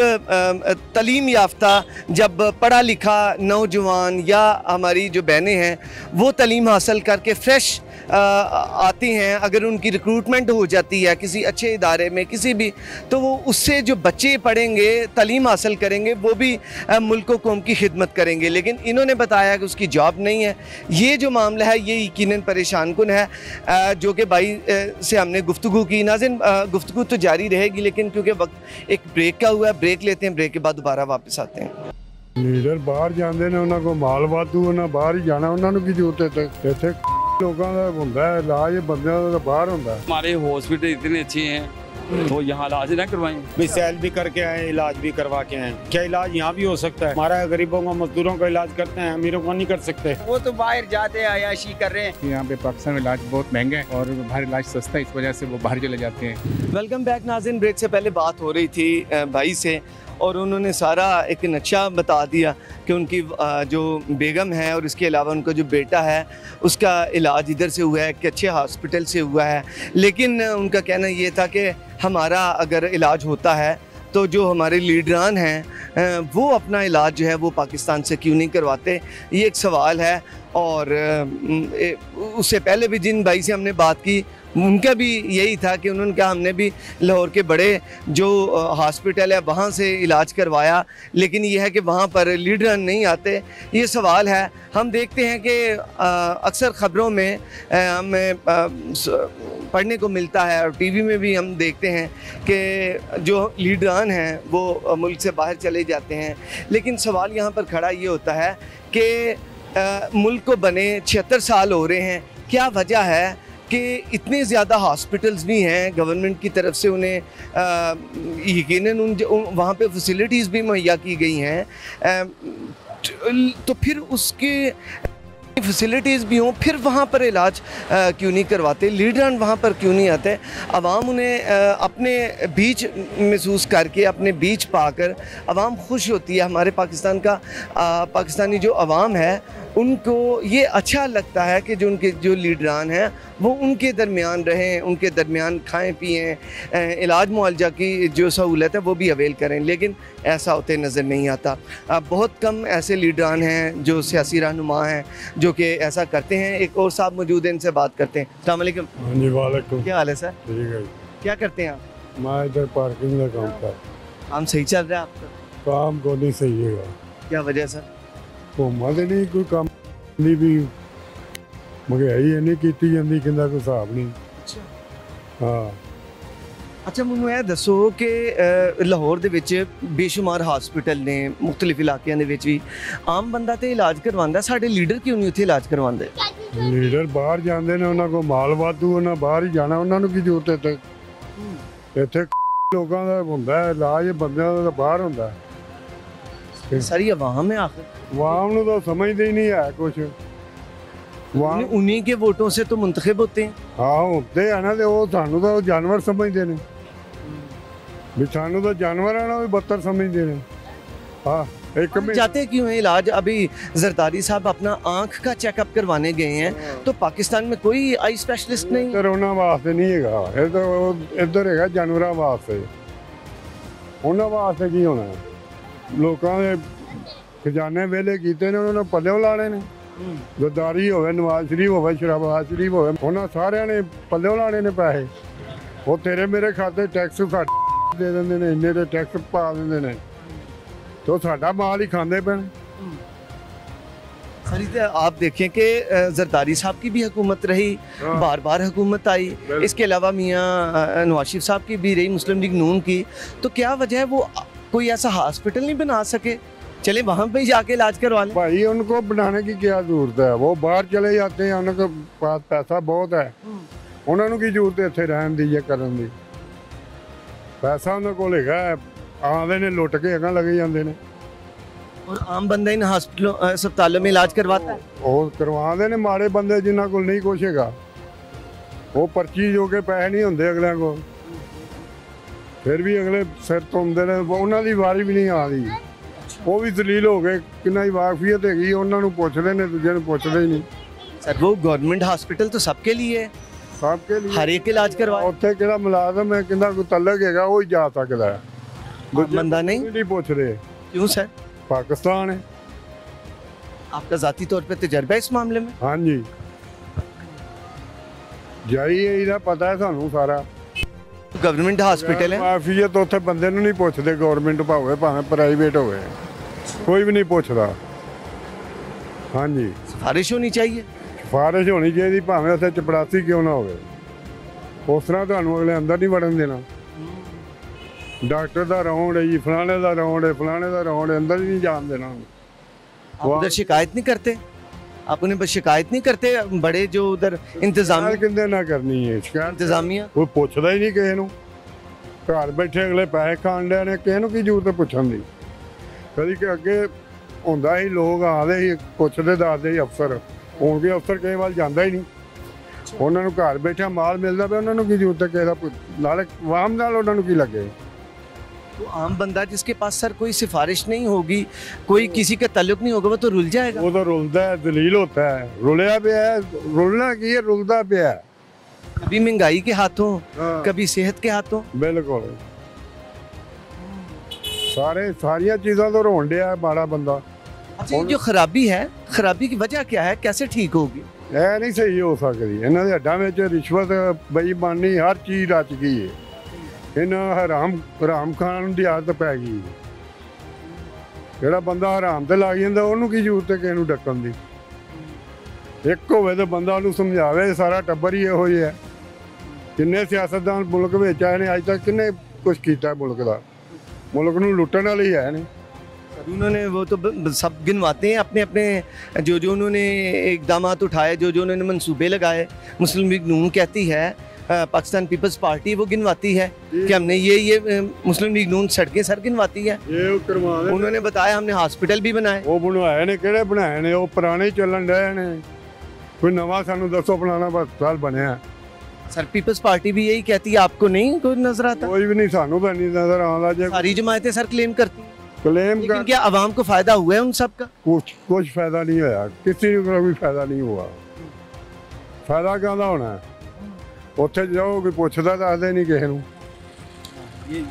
तालीम याफ्ता जब पढ़ा लिखा नौजवान या हमारी जो बहनें हैं वो तालीम हासिल करके फ़्रेश आती हैं, अगर उनकी रिक्रूटमेंट हो जाती है किसी अच्छे इदारे में किसी भी, तो वो उससे जो बच्चे पढ़ेंगे, तालीम हासिल करेंगे, वो भी मुल्क व कौम की खिदमत करेंगे। लेकिन इन्होंने बताया कि उसकी जॉब नहीं है। ये जो मामला है ये यकीनन परेशान कुन है, जो कि भाई से हमने गुफ्तगू की। नाज़रीन, गुफ्तगू तो जारी रहेगी, लेकिन क्योंकि वक्त एक ब्रेक का हुआ है, ब्रेक लेते हैं, ब्रेक के बाद दोबारा वापस आते हैं। ਲੀਡਰ ਬਾਹਰ ਜਾਂਦੇ ਨੇ, ਉਹਨਾਂ ਕੋਲ ਮਾਲ ਵਾਧੂ, ਉਹਨਾਂ ਬਾਹਰ ਹੀ ਜਾਣਾ, ਉਹਨਾਂ ਨੂੰ ਕੀ ਜ਼ਰੂਰਤ ਹੈ ਇੱਥੇ ਲੋਕਾਂ ਦਾ ਹੁੰਦਾ ਹੈ ਇਲਾਜ, ਬੰਦਿਆਂ ਦਾ ਬਾਹਰ ਹੁੰਦਾ। हमारे हॉस्पिटल इतने अच्छे हैं तो यहाँ इलाज ना करवाएं। भी सैल भी करके आए, इलाज भी करवा के आए। क्या इलाज यहाँ भी हो सकता है? हमारा गरीबों का, मजदूरों का इलाज करते हैं, अमीरों का नहीं कर सकते। वो तो बाहर जाते हैं, अयाशी कर रहे हैं। यहाँ पे पाकिस्तान में इलाज बहुत महंगा है और बाहर इलाज सस्ता है, इस वजह से वो बाहर चले जाते हैं। वेलकम बैक नाज़रीन। ब्रेक से पहले बात हो रही थी भाई से और उन्होंने सारा एक नक्शा बता दिया कि उनकी जो बेगम है और इसके अलावा उनका जो बेटा है उसका इलाज इधर से हुआ है कि अच्छे हॉस्पिटल से हुआ है। लेकिन उनका कहना ये था कि हमारा अगर इलाज होता है तो जो हमारे लीडरान हैं वो अपना इलाज जो है वो पाकिस्तान से क्यों नहीं करवाते, ये एक सवाल है। और उससे पहले भी जिन भाई से हमने बात की उनका भी यही था कि उन्होंने कहा हमने भी लाहौर के बड़े जो हॉस्पिटल है वहाँ से इलाज करवाया, लेकिन यह है कि वहाँ पर लीडर नहीं आते। ये सवाल है। हम देखते हैं कि अक्सर ख़बरों में हमें पढ़ने को मिलता है और टीवी में भी हम देखते हैं कि जो लीडरान हैं वो मुल्क से बाहर चले जाते हैं। लेकिन सवाल यहाँ पर खड़ा ये होता है कि मुल्क को बने 76 साल हो रहे हैं, क्या वजह है कि इतने ज़्यादा हॉस्पिटल्स भी हैं गवर्नमेंट की तरफ से, उन्हें यकीनन वहाँ पे फैसिलिटीज़ भी मुहैया की गई हैं, तो फिर उसके फैसिलिटीज़ भी हों, फिर वहाँ पर इलाज क्यों नहीं करवाते? लीडरान वहाँ पर क्यों नहीं आते? आवाम उन्हें अपने बीच महसूस करके, अपने बीच पाकर आवाम खुश होती है। हमारे पाकिस्तान का पाकिस्तानी जो आवाम है उनको ये अच्छा लगता है कि जो उनके जो लीडरान हैं वो उनके दरमियान रहें, उनके दरमियान खाएं पिएं, इलाज मुआवजा की जो सहूलत है वो भी अवेल करें। लेकिन ऐसा होते नज़र नहीं आता। बहुत कम ऐसे लीडरान हैं जो सियासी रहनुमा हैं जो कि ऐसा करते हैं। एक और साहब मौजूद हैं, इनसे बात करते हैं। अस्सलाम वालेकुम। हाँ जी, वालेकुम। क्या हाल है सर? ठीक है। क्या करते हैं आप? मैं इधर पार्किंग का काम कर। काम सही चल रहा है आपका? काम को नहीं सही है। क्या वजह सर? घूमा तो नहीं कोई काम नहीं, भी महंगाई इन्नी की जाती कि कोई हिसाब नहीं। हाँ। अच्छा, ਮੈਨੂੰ ਇਹ ਦੱਸੋ ਕਿ ਲਾਹੌਰ ਦੇ ਵਿੱਚ ਬੇਸ਼ੁਮਾਰ ਹਸਪੀਟਲ ਨੇ, ਮੁxtਲਿਫ ਇਲਾਕਿਆਂ ਦੇ ਵਿੱਚ ਵੀ ਆਮ ਬੰਦਾ ਤੇ ਇਲਾਜ ਕਰਵਾਉਂਦਾ, ਸਾਡੇ ਲੀਡਰ ਕਿਉਂ ਨਹੀਂ ਉੱਥੇ ਇਲਾਜ ਕਰਵਾਉਂਦੇ? ਲੀਡਰ ਬਾਹਰ ਜਾਂਦੇ ਨੇ, ਉਹਨਾਂ ਕੋਲ ਮਾਲ ਵਾਧੂ, ਉਹਨਾਂ ਬਾਹਰ ਹੀ ਜਾਣਾ, ਉਹਨਾਂ ਨੂੰ ਕੀ ਜ਼ਰੂਰਤ ਹੈ ਇੱਥੇ ਲੋਕਾਂ ਦਾ ਹੁੰਦਾ ਹੈ ਇਲਾਜ, ਬੰਦਿਆਂ ਦਾ ਬਾਹਰ ਹੁੰਦਾ ਹੈ। ਸਾਰੀ ਆਵਾਮ ਹੈ ਆਖਿਰ, आवाम ਨੂੰ तो समझते ही नहीं है कुछ। उन्हीं के वोटों से तो मुंतखब होते हैं। हाँ होते हैं ना, तो वो सानू तो जानवर समझते हैं, भी सानू तो जानवर है ना, भी बदतर समझते हैं। हाँ, एक में जाते क्यों है इलाज? अभी जरदारी साहब अपना आँख का चेकअप करवाने गए हैं, तो पाकिस्तान में कोई आई स्पेशलिस्ट नहीं? कोरोना वास्ते नहीं है, इधर है जानवर वास्ते। उन्होंने वास्ते की होना, लोगों के खजाने वेले कीते ने, उन्होंने पल्ले लाने ने। जरदारी होवे, नवाज शरीफ होवे, शहबाज शरीफ होवे, उन्होंने सारे ने पल्ले लाने ने पैसे। ਉਹ ਤੇਰੇ ਮੇਰੇ ਖਾਤੇ ਟੈਕਸ ਸਾਡੇ ਦੇ ਦਿੰਦੇ ਨੇ, ਇੰਨੇ ਦੇ ਟੈਕਸ ਪਾ ਦਿੰਦੇ ਨੇ, ਤੇ ਉਹ ਸਾਡਾ ਮਾਲ ਹੀ ਖਾਂਦੇ ਪੈਣ। खरीदे आप देखें कि जरदारी साहब की भी हुकूमत रही, बार बार हुकूमत आई, इसके अलावा मियाँ नवाज शरीफ साहब की भी रही, मुस्लिम लीग नून की, तो क्या वजह है वो कोई ऐसा हॉस्पिटल नहीं बना सके? चले वहाँ पे ही जाके इलाज करवा लें। भाई उनको बनाने की क्या जरूरत है, वो बाहर चले जाते हैं, उनके पास पैसा बहुत है, उन्होंने की जरूरत है इत्थे रहन दी या करन दी? पैसा उन्होंने कोल हैगा, आंदे ने लुट के अगां लगे जांदे ने। और आम बंदा इन हॉस्पिटलों अस्पतालों में इलाज करवाता है? ਉਹ ਕਰਵਾਉਂਦੇ ਨੇ ਮਾੜੇ ਬੰਦੇ ਜਿਨ੍ਹਾਂ ਕੋਲ ਨਹੀਂ ਕੁਛ ਹੈਗਾ, ਉਹ ਪਰਚੀ ਜੋ ਕੇ ਪੈਸੇ ਨਹੀਂ ਹੁੰਦੇ ਅਗਲਿਆਂ ਕੋਲ, ਫਿਰ ਵੀ ਅਗਲੇ ਸਿਰ ਧੁੰਦੇ ਨੇ, ਉਹਨਾਂ ਦੀ ਵਾਰੀ ਵੀ ਨਹੀਂ ਆਉਂਦੀ, ਉਹ ਵੀ ਦਲੀਲ ਹੋ ਗਏ, ਕਿੰਨਾ ਹੀ ਵਾਕਫੀਅਤ ਹੈਗੀ ਉਹਨਾਂ ਨੂੰ ਪੁੱਛਦੇ ਨੇ, ਦੂਜੇ ਨੂੰ ਪੁੱਛਦੇ ਹੀ ਨਹੀਂ। सर वो गवर्नमेंट हॉस्पिटल तो सबके लिए है, ਸਭ ਕੇ ਲਈ हर एक इलाज करवाए, ਉੱਥੇ ਕਿਹੜਾ ਮੁਲਾਜ਼ਮ ਹੈ, ਕਿੰਨਾ ਕੋਈ ਤਲਕ ਹੈਗਾ, ਉਹ ਹੀ ਜਾ ਸਕਦਾ ਹੈ, ਦੂਜੇ ਬੰਦਾ ਨਹੀਂ? ਨਹੀਂ ਪੁੱਛਦੇ। क्यों सर? पाकिस्तान है। आपका जाती तौर पे तजर्बा है इस मामले में? हाँ जी, ਜਾਈਏ ਇਹਦਾ ਪਤਾ ਹੈ ਸਾਨੂੰ ਸਾਰਾ। गवर्नमेंट हॉस्पिटल है, ਮਾਫੀਅਤ ਉੱਥੇ ਬੰਦੇ ਨੂੰ ਨਹੀਂ ਪੁੱਛਦੇ, ਗਵਰਨਮੈਂਟ ਭਾਵੇਂ ਪ੍ਰਾਈਵੇਟ ਹੋਵੇ, ਕੋਈ ਵੀ ਨਹੀਂ ਪੁੱਛਦਾ। ਹਾਂਜੀ, सिफारिश होनी चाहिए। ਸਿਫਾਰਿਸ਼ ਹੋਣੀ ਚਾਹੀਦੀ, ਭਾਵੇਂ ਉੱਥੇ ਚਪੜਾਸੀ ਕਿਉਂ ਨਾ ਹੋਵੇ, ਉਸ ਤਰ੍ਹਾਂ ਤੁਹਾਨੂੰ ਅਗਲੇ ਅੰਦਰ ਨਹੀਂ ਵੜਨ ਦੇਣਾ। डॉक्टर का राउंड है जी, फलाने का राउंड है, फलाने का राउंड है, अंदर ही नहीं जान देना। आप उधर शिकायत नहीं करते? आप उन्हें बस शिकायत नहीं करते? बड़े जो उधर इंतजामिया किंदे ना करनी है शिकायत, इंतजामिया कोई पुछदा ही नहीं किसी नूं, घर बैठे अगले पैसे खाण डे ने, किसी नूं की जरूरत है पुछण दी। कदी कि अगे हुंदा ही लोग आदे ही पुछदे दसदे ही अफसर, हुण के अफसर किसी वाल जांदा ही नहीं, उन्हां नूं घर बैठे माल मिलदा पिया, उन्हां नूं की जरूरत है किसी दा, नाले वाम नाल उन्हां नूं की लगे। तो आम बंदा जिसके पास सर कोई सिफारिश नहीं होगी, कोई किसी का ताल्लुक नहीं होगा, वो तो रुल जाएगा। वो तो रुलता है, दलील होता है, रुलिया पे है, रुलना की है, रुलता पे है, कभी महंगाई के हाथों, कभी सेहत के हाथों। बिल्कुल सारिया चीज़ों तो रोन दिया है माड़ा बंदा। अच्छा, ये जो खराबी है, खराबी की वजह क्या है, कैसे ठीक होगी? यह नहीं सही हो सकती, इन्होंने हड्डा में रिश्वत बेईमानी हर चीज़ रच गई है, इन्हें हराम खान की आदत पै गई। ਜਿਹੜਾ ਬੰਦਾ ਹਰਾਮ ਤੇ ਲੱਗ ਜਾਂਦਾ ਉਹਨੂੰ ਕੀ ਜ਼ਰੂਰਤ ਹੈ ਕਿਸੇ ਨੂੰ ਡੱਕਣ ਦੀ? ਇੱਕ ਹੋਵੇ ਤੇ ਬੰਦਾ ਉਹਨੂੰ ਸਮਝਾਵੇ, ਸਾਰਾ ਟੱਬਰ ਹੀ ਇਹੋ ਜਿਹਾ। ਕਿੰਨੇ ਸਿਆਸਤਦਾਨ ਮੁਲਕ ਵਿੱਚ ਆਏ ਨੇ, ਅੱਜ ਤੱਕ ਕਿੰਨੇ ਕੁਝ ਕੀਤਾ ਮੁਲਕ ਦਾ, ਮੁਲਕ ਨੂੰ ਲੁੱਟਣ ਵਾਲੇ ਹੀ ਆਏ ਨੇ। उन्होंने वो तो सब गिनवाते हैं अपने अपने जो उन्होंने इकदाम उठाए, जो उन्होंने मंसूबे लगाए। मुस्लिम लीग नून कहती है, पाकिस्तान पीपल्स पार्टी वो गिनवाती है कि हमने ये मुस्लिम लीग नून सड़कें सर गिनवाती है। उन्होंने बताया हमने हॉस्पिटल भी बनाए। वो बनवाए ने, किहड़े बनाए ने? वो पुराने चलन डे ने, कोई नवा सानू दसो फलाना हस्पताल बनया। सर पीपल्स पार्टी भी यही कहती है, आपको नहीं कोई नजर आता? कोई भी नहीं, सानू तो नहीं नजर आता। जो सारी जमायतें सर क्लेम करती हैं, क्लेम लेकिन क्या आवाम को फायदा हुआ है उन सब का? कुछ फायदा नहीं होया, किसी को कोई फायदा नहीं हुआ। फायदा कहदा होना है, उत्थे जाओ कोई पुछदा दसदे नहीं किसी नूं।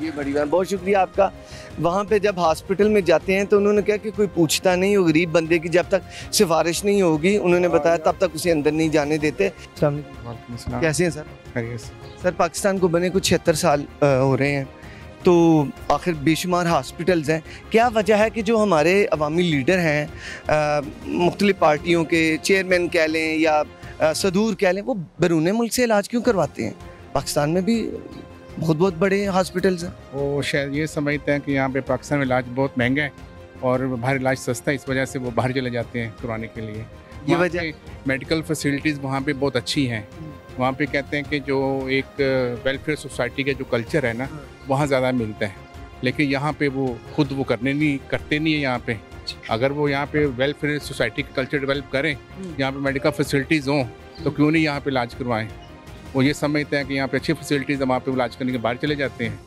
ये बड़ी बात, बहुत शुक्रिया आपका। वहाँ पे जब हॉस्पिटल में जाते हैं तो उन्होंने कहा कि कोई पूछता नहीं, वो गरीब बंदे की जब तक सिफारिश नहीं होगी, उन्होंने बताया तब तक उसे अंदर नहीं जाने देते। कैसे हैं सर? सर पाकिस्तान को बने कुछ 76 साल हो रहे हैं, तो आखिर बेशुमार हॉस्पिटल्स हैं, क्या वजह है कि जो हमारे अवामी लीडर हैं, मुख्तलिफ पार्टियों के चेयरमैन कह लें या सदूर कह लें, वो बैरून मुल्क से इलाज क्यों करवाते हैं? पाकिस्तान में भी बहुत बड़े हॉस्पिटल्स हैं। वो शायद ये समझते हैं कि यहाँ पे पाकिस्तान में इलाज बहुत महंगा है और बाहर इलाज सस्ता है, इस वजह से वो बाहर चले जाते हैं करवाने के लिए। ये वजह मेडिकल फैसिलिटीज़ वहाँ पे बहुत अच्छी हैं। वहाँ पे कहते हैं कि जो एक वेलफेयर सोसाइटी का जो कल्चर है ना, वहाँ ज़्यादा मिलता है, लेकिन यहाँ पे वो खुद वो करते नहीं है यहाँ पे। अगर वो यहाँ पे वेलफेयर सोसाइटी का कल्चर डेवलप करें, यहाँ पे मेडिकल फैसिलिटीज़ हों, तो क्यों नहीं यहाँ पे इलाज करवाएं? वो ये समझते हैं कि यहाँ पे अच्छी फैसिलिटीज़ है, वहाँ पे इलाज करने के बाहर चले जाते हैं।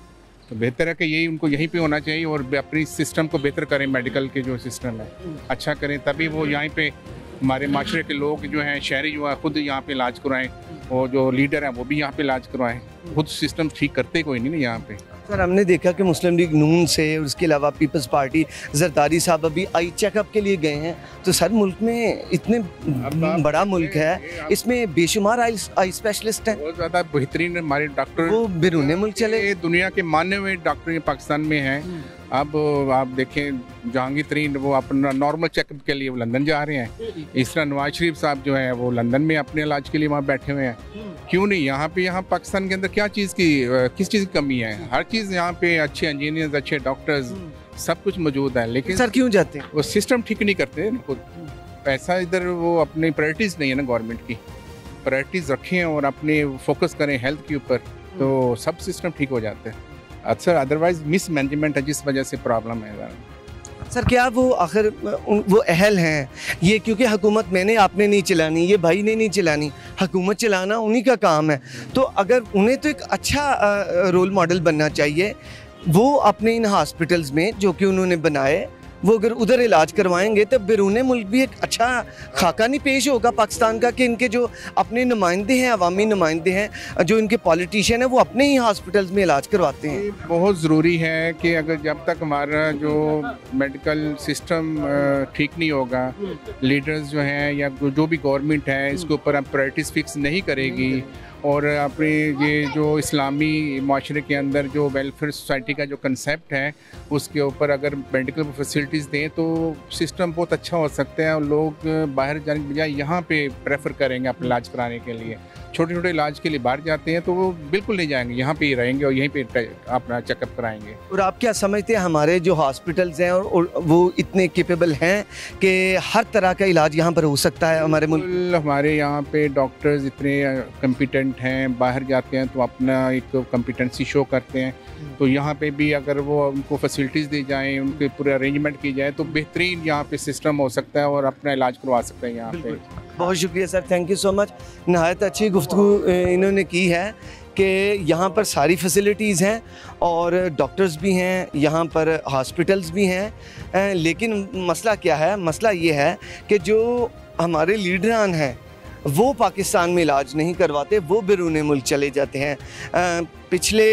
तो बेहतर है कि यही उनको यहीं पे होना चाहिए और अपनी सिस्टम को बेहतर करें, मेडिकल के जो सिस्टम है अच्छा करें, तभी वो यहाँ पे हमारे माशरे के लोग जो हैं, शहरी जो है, खुद यहाँ पे इलाज करवाएं। वो जो लीडर हैं वो भी यहाँ पे इलाज करवाएं। खुद सिस्टम ठीक करते कोई नहीं ना यहाँ पे। सर हमने देखा कि मुस्लिम लीग नून से और उसके अलावा पीपल्स पार्टी जरदारी साहब अभी आई चेकअप के लिए गए हैं। तो सर मुल्क में इतने बड़ा मुल्क है, इसमें बेशुमार आई स्पेशलिस्ट हैं, बहुत ज़्यादा बेहतरीन हमारे डॉक्टर वो बैरून मुल्क चले, दुनिया के माने हुए डॉक्टर पाकिस्तान में हैं। अब आप देखें जहांगीर तरीन वो अपना नॉर्मल चेकअप के लिए वो लंदन जा रहे हैं। इस तरह नवाज शरीफ साहब जो हैं वो लंदन में अपने इलाज के लिए वहाँ बैठे हुए हैं। क्यों नहीं यहाँ पे, यहाँ पाकिस्तान के अंदर क्या चीज़ की किस चीज़ की कमी है? हर चीज़ यहाँ पे अच्छे इंजीनियर्स, अच्छे डॉक्टर्स, सब कुछ मौजूद है। लेकिन सर क्यों जाते हैं? वो सिस्टम ठीक नहीं करते खुद। पैसा इधर वो अपनी प्रायोरिटीज़ नहीं है ना, गवर्नमेंट की प्रायोरिटीज़ रखें और अपने फोकस करें हेल्थ के ऊपर, तो सब सिस्टम ठीक हो जाते हैं। अक्सर अदरवाइज मिस मैनेजमेंट है जिस वजह से प्रॉब्लम है। सर क्या वो आखिर वो अहल हैं ये, क्योंकि हुकूमत मैंने आपने नहीं चलानी, ये भाई ने नहीं चलानी, हुकूमत चलाना उन्हीं का काम है। तो अगर उन्हें तो एक अच्छा रोल मॉडल बनना चाहिए, वो अपने इन हॉस्पिटल्स में जो कि उन्होंने बनाए वो अगर उधर इलाज करवाएंगे तो बैरून मुल्क भी एक अच्छा खाका नहीं पेश होगा पाकिस्तान का कि इनके जो अपने नुमाइंदे हैं, अवामी नुमाइंदे हैं, जो इनके पॉलिटिशियन हैं, वो अपने ही हॉस्पिटल्स में इलाज करवाते हैं। बहुत ज़रूरी है कि अगर जब तक हमारा जो मेडिकल सिस्टम ठीक नहीं होगा, लीडर्स जो हैं या जो भी गवर्नमेंट है इसके ऊपर अब प्रायोरिटीज़ फिक्स नहीं करेगी और अपने ये जो इस्लामी माशरे के अंदर जो वेलफेयर सोसाइटी का जो कंसेप्ट है उसके ऊपर अगर मेडिकल फैसिलिटीज़ दें तो सिस्टम बहुत अच्छा हो सकता है और लोग बाहर जाने के बजाय यहाँ पे प्रेफर करेंगे अपना इलाज कराने के लिए। छोटे छोटे इलाज के लिए बाहर जाते हैं तो वो बिल्कुल नहीं जाएंगे, यहाँ पे ही रहेंगे और यहीं पे अपना चेकअप कराएंगे। और आप क्या समझते हैं हमारे जो हॉस्पिटल्स हैं और वो इतने कैपेबल हैं कि हर तरह का इलाज यहाँ पर हो सकता है हमारे मुल्क? हमारे यहाँ पे डॉक्टर्स इतने कॉम्पिटेंट हैं, बाहर जाते हैं तो अपना एक कॉम्पिटेंसी शो करते हैं। तो यहाँ पे भी अगर वो उनको फैसिलिटीज़ दी जाएँ, उनके पूरे अरेंजमेंट की जाए तो बेहतरीन यहाँ पे सिस्टम हो सकता है और अपना इलाज करवा सकते हैं यहाँ पे। बहुत शुक्रिया sir, thank you so much. नहायत अच्छी गुफ्तगू इन्होंने की है कि यहाँ पर सारी फैसिलिटीज़ हैं और डॉक्टर्स भी हैं, यहाँ पर हॉस्पिटल्स भी हैं, लेकिन मसला क्या है? मसला ये है कि जो हमारे लीडरान हैं वो पाकिस्तान में इलाज नहीं करवाते, वो बैरून मुल्क चले जाते हैं। पिछले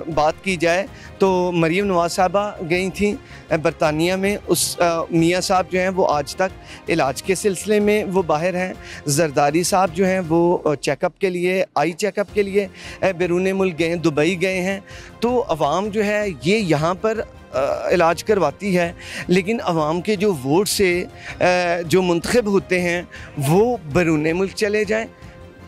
बात की जाए तो मरीम नवाज साहबा गई थी बरतानिया में, उस मियाँ साहब जो हैं वो आज तक इलाज के सिलसिले में वो बाहर हैं। जरदारी साहब जो हैं वो चेकअप के लिए, आई चेकअप के लिए बैरून मुल्क गए हैं, दुबई गए हैं। तो अवाम जो है ये यहाँ पर इलाज करवाती है, लेकिन अवाम के जो वोट से जो मुंतखब होते हैं वो बैरून मुल्क चले जाएं,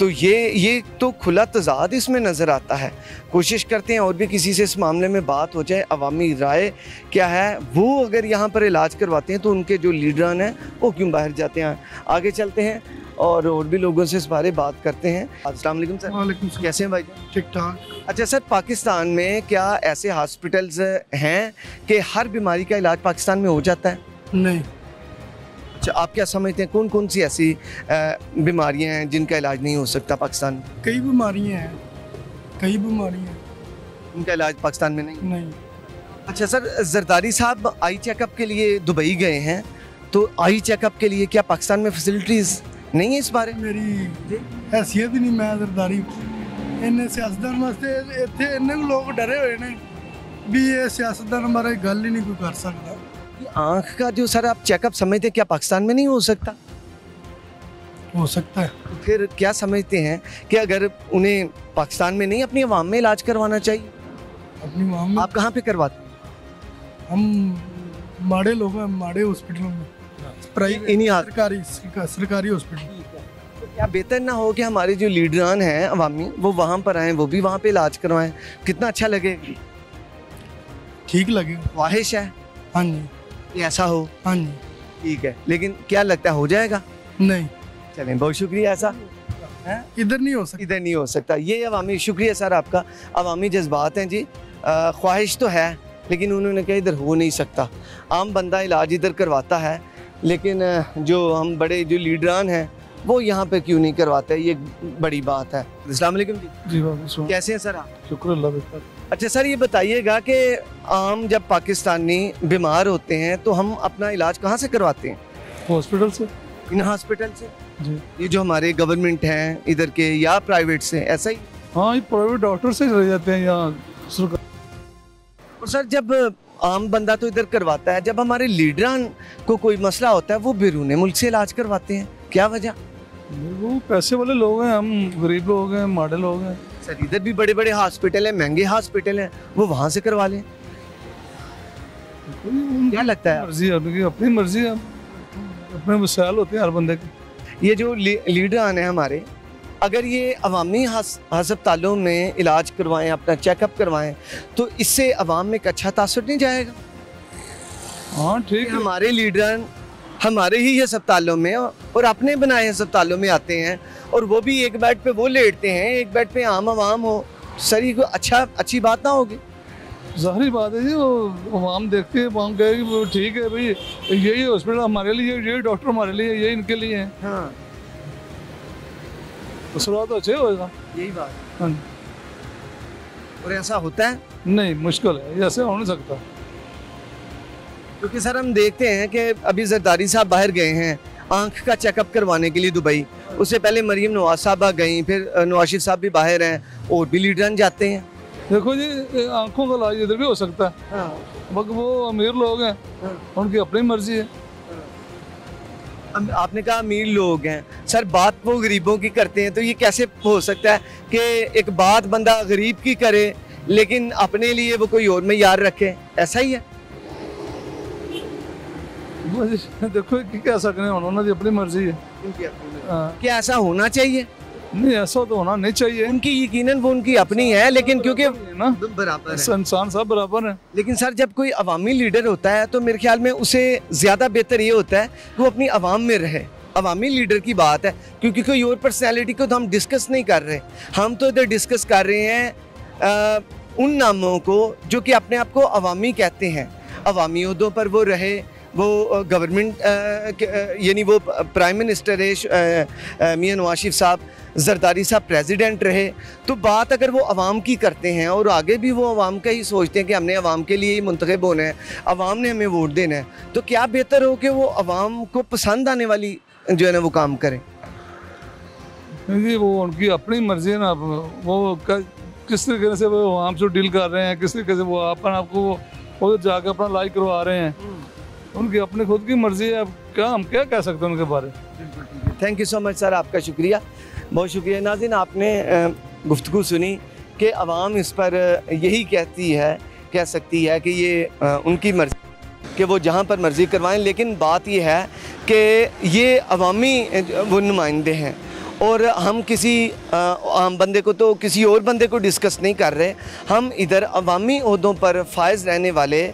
तो ये तो खुला तज़ाद इसमें नज़र आता है। कोशिश करते हैं और भी किसी से इस मामले में बात हो जाए, अवामी राय क्या है, वो अगर यहाँ पर इलाज करवाते हैं तो उनके जो लीडरान हैं वो क्यों बाहर जाते हैं। आगे चलते हैं और भी लोगों से इस बारे बात करते हैं। अस्सलाम वालेकुम सर। वालेकुम। कैसे हैं भाई? ठीक ठाक। अच्छा सर, पाकिस्तान में क्या ऐसे हॉस्पिटल्स हैं कि हर बीमारी का इलाज पाकिस्तान में हो जाता है? नहीं। अच्छा, आप क्या समझते हैं कौन कौन सी ऐसी बीमारियां हैं जिनका इलाज नहीं हो सकता पाकिस्तान में? कई बीमारियां हैं, कई बीमारियां, उनका इलाज पाकिस्तान में नहीं। नहीं। अच्छा सर, जरदारी साहब आई चेकअप के लिए दुबई गए हैं, तो आई चेकअप के लिए क्या पाकिस्तान में फैसिलिटीज़ नहीं है? इस बारे मेरी हैसियत ही नहीं, मैं जरदारी इन्ने सियासतदान वास्ते इतने इन्ने लोग डरे हुए ने भी ये सियासतदान बारे गल ही नहीं कोई कर सकता। आँख का जो सर आप चेकअप समझते हैं क्या पाकिस्तान में नहीं हो सकता? हो सकता है। तो फिर क्या समझते हैं कि अगर उन्हें पाकिस्तान में नहीं अपनी अवाम में इलाज करवाना चाहिए? अपनी अवाम में। आप कहाँ पे करवाते हैं? हम माड़े लोग हैं, माड़े हॉस्पिटलों में, सरकारी हॉस्पिटल। तो क्या बेहतर ना हो कि हमारे जो लीडरान हैं अवामी वो वहाँ पर आएँ, वो भी वहाँ पे इलाज करवाएं? कितना अच्छा लगेगा? ठीक लगेगा। ख्वाहिश है हाँ जी ऐसा हो। हाँ जी ठीक है, लेकिन क्या लगता है हो जाएगा? नहीं। चलें, बहुत शुक्रिया। ऐसा इधर नहीं हो सकता, इधर नहीं हो सकता। ये अवामी, शुक्रिया सर आपका, अवामी जज्बात हैं जी। ख्वाहिश तो है लेकिन उन्होंने कहा इधर हो नहीं सकता। आम बंदा इलाज इधर करवाता है, लेकिन जो हम बड़े जो लीडरान हैं वो यहाँ पे क्यों नहीं करवाते, ये बड़ी बात है। अस्सलाम वालेकुम जी। जी कैसे हैं सर आप? शुक्र अल्लाह। अच्छा सर, ये बताइएगा कि आम जब पाकिस्तानी बीमार होते हैं तो हम अपना इलाज कहाँ से करवाते हैं? हॉस्पिटल से। इन हॉस्पिटल से। जी। ये जो हमारे गवर्नमेंट हैं इधर के या प्राइवेट से, ऐसा ही? हाँ, ये प्राइवेट डॉक्टर से चले जाते हैं यहाँ सरकार। और सर जब आम बंदा तो इधर करवाता है, जब हमारे लीडरान को कोई मसला होता है वो बैरूने मुल्क से इलाज करवाते हैं, क्या वजह? वो पैसे वाले लोग हैं, हम गरीब लोग हैं, माडल लोग हैं। सर इधर भी बड़े बड़े हॉस्पिटल हैं, महंगे हॉस्पिटल हैं, वो वहाँ से करवा लें। क्या लगता है? मर्जी है उनकी, अपनी मर्जी है, अपने मसाइल होते हैं हर बंदे के। ये जो लीडरान है हमारे, अगर ये अवामी हस्पतालों में इलाज करवाएं, अपना चेकअप करवाएं, तो इससे अवाम में एक अच्छा तासुर नहीं जाएगा? हाँ ठीक है। हमारे लीडरान हमारे ही अस्पतालों में और अपने बनाए अस्पतालों में आते हैं, और वो भी एक बेड पे वो लेटते हैं, एक बेड पे आम आवाम हो। सर ये कोई अच्छी बात ना होगी? ज़ाहिर बात है जी, वो आवाम देखते हैं, आवाम कहेगी वो ठीक है भाई, यही हॉस्पिटल हमारे लिए, यही डॉक्टर हमारे लिए, यही इनके लिए है। हाँ, तो शुरुआत तो अच्छे होगा। यही बात। हाँ। और ऐसा होता है? नहीं, मुश्किल है, ऐसे हो नहीं सकता। क्योंकि सर हम देखते हैं कि अभी जरदारी साहब बाहर गए हैं आंख का चेकअप करवाने के लिए दुबई, उससे पहले मरीम नवाज साहबा गई, फिर नवाज शरीफ साहब भी बाहर हैं, और भी लीडरान जाते हैं। देखो जी, आंखों का इलाज इधर भी हो सकता है। हाँ। मगर वो अमीर लोग हैं, उनकी अपनी मर्जी है। आपने कहा अमीर लोग हैं, सर बात वो गरीबों की करते हैं, तो ये कैसे हो सकता है कि एक बात बंदा गरीब की करे लेकिन अपने लिए वो कोई और में यार रखे? ऐसा ही है? देखो कि कह सकते हैं, उन्होंने अपनी मर्जी है। क्या ऐसा होना चाहिए? नहीं, ऐसा तो होना नहीं चाहिए। उनकी यकीनन वो उनकी अपनी है, लेकिन क्योंकि ना बराबर है, इंसान सब बराबर है। लेकिन सर जब कोई अवामी लीडर होता है तो मेरे ख्याल में उसे ज़्यादा बेहतर ये होता है कि वो अपनी अवाम में रहे। अवामी लीडर की बात है, क्योंकि कोई और पर्सनैलिटी को तो हम डिस्कस नहीं कर रहे, हम तो इधर डिस्कस कर रहे हैं उन नामों को जो कि अपने आप को अवामी कहते हैं। अवामी उहदों पर वो रहे, वो गवर्नमेंट यानी वो प्राइम मिनिस्टर है मियां नवाज शरीफ साहब, जरदारी साहब प्रेसिडेंट रहे, तो बात अगर वो अवाम की करते हैं और आगे भी वो अवाम का ही सोचते हैं कि हमने अवाम के लिए ही मुंतखब होना है, अवाम ने हमें वोट देना है, तो क्या बेहतर हो कि वो अवाम को पसंद आने वाली जो है ना वो काम करें? जी वो उनकी अपनी मर्जी है ना, वो किस तरीके से वो अवाम से डील कर रहे हैं, किस तरीके से वो आपको वो जाकर अपना लाइक करवा रहे हैं, उनकी अपनी खुद की मर्जी है। अब क्या हम क्या कह सकते हैं उनके बारे में। Thank you so much sir, आपका शुक्रिया, बहुत शुक्रिया। नाज़रीन आपने गुफ्तगू सुनी कि अवाम इस पर यही कह सकती है कि ये उनकी मर्ज़ी कि वो जहाँ पर मर्ज़ी करवाएं, लेकिन बात ये है कि ये अवामी वो नुमाइंदे हैं, और हम किसी आम बंदे को तो किसी और बंदे को डिस्कस नहीं कर रहे, हम इधर अवामी ओहदों पर फायज़ रहने वाले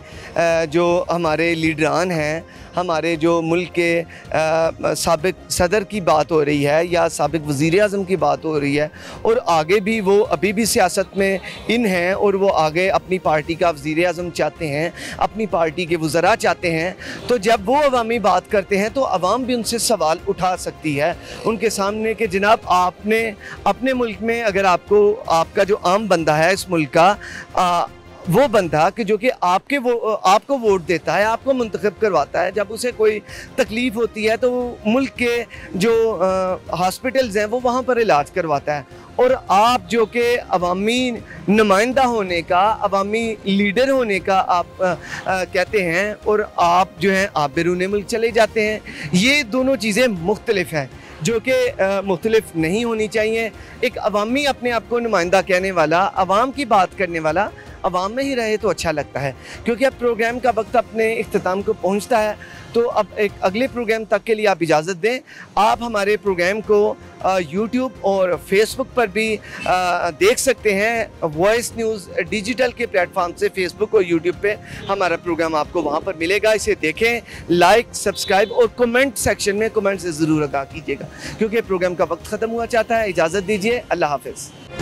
जो हमारे लीडरान हैं, हमारे जो मुल्क के साबिक सदर की बात हो रही है या साबिक वज़ीर आज़म की बात हो रही है, और आगे भी वो अभी भी सियासत में इन हैं और वो आगे अपनी पार्टी का वज़ीर आज़म चाहते हैं, अपनी पार्टी के वज़रा चाहते हैं, तो जब वो अवामी बात करते हैं तो अवाम भी उनसे सवाल उठा सकती है उनके सामने कि जनाब आपने अपने मुल्क में, अगर आपका जो आम बंदा है इस मुल्क का, वो बंदा कि जो कि आपको वोट देता है, आपको मुंतखब करवाता है, जब उसे कोई तकलीफ़ होती है तो मुल्क के जो हॉस्पिटल्स हैं वो वहाँ पर इलाज करवाता है, और आप जो कि अवामी नुमाइंदा होने का, अवामी लीडर होने का आप कहते हैं, और आप जो हैं आप बैरून मुल्क चले जाते हैं। ये दोनों चीज़ें मुख्तलिफ हैं जो कि मुख्तलिफ नहीं होनी चाहिए। एक अवामी अपने आप को नुमाइंदा कहने वाला, अवाम की बात करने वाला अवाम में ही रहे तो अच्छा लगता है, क्योंकि अब प्रोग्राम का वक्त अपने इख्तिताम को पहुंचता है, तो अब एक अगले प्रोग्राम तक के लिए आप इजाज़त दें। आप हमारे प्रोग्राम को यूट्यूब और फेसबुक पर भी देख सकते हैं, वॉइस न्यूज़ डिजिटल के प्लेटफॉर्म से फेसबुक और यूट्यूब पे हमारा प्रोग्राम आपको वहाँ पर मिलेगा। इसे देखें, लाइक, सब्सक्राइब और कमेंट सेक्शन में कमेंट से ज़रूर अदा कीजिएगा, क्योंकि प्रोग्राम का वक्त ख़त्म हुआ चाहता है। इजाज़त दीजिए, अल्लाह हाफ़िज़।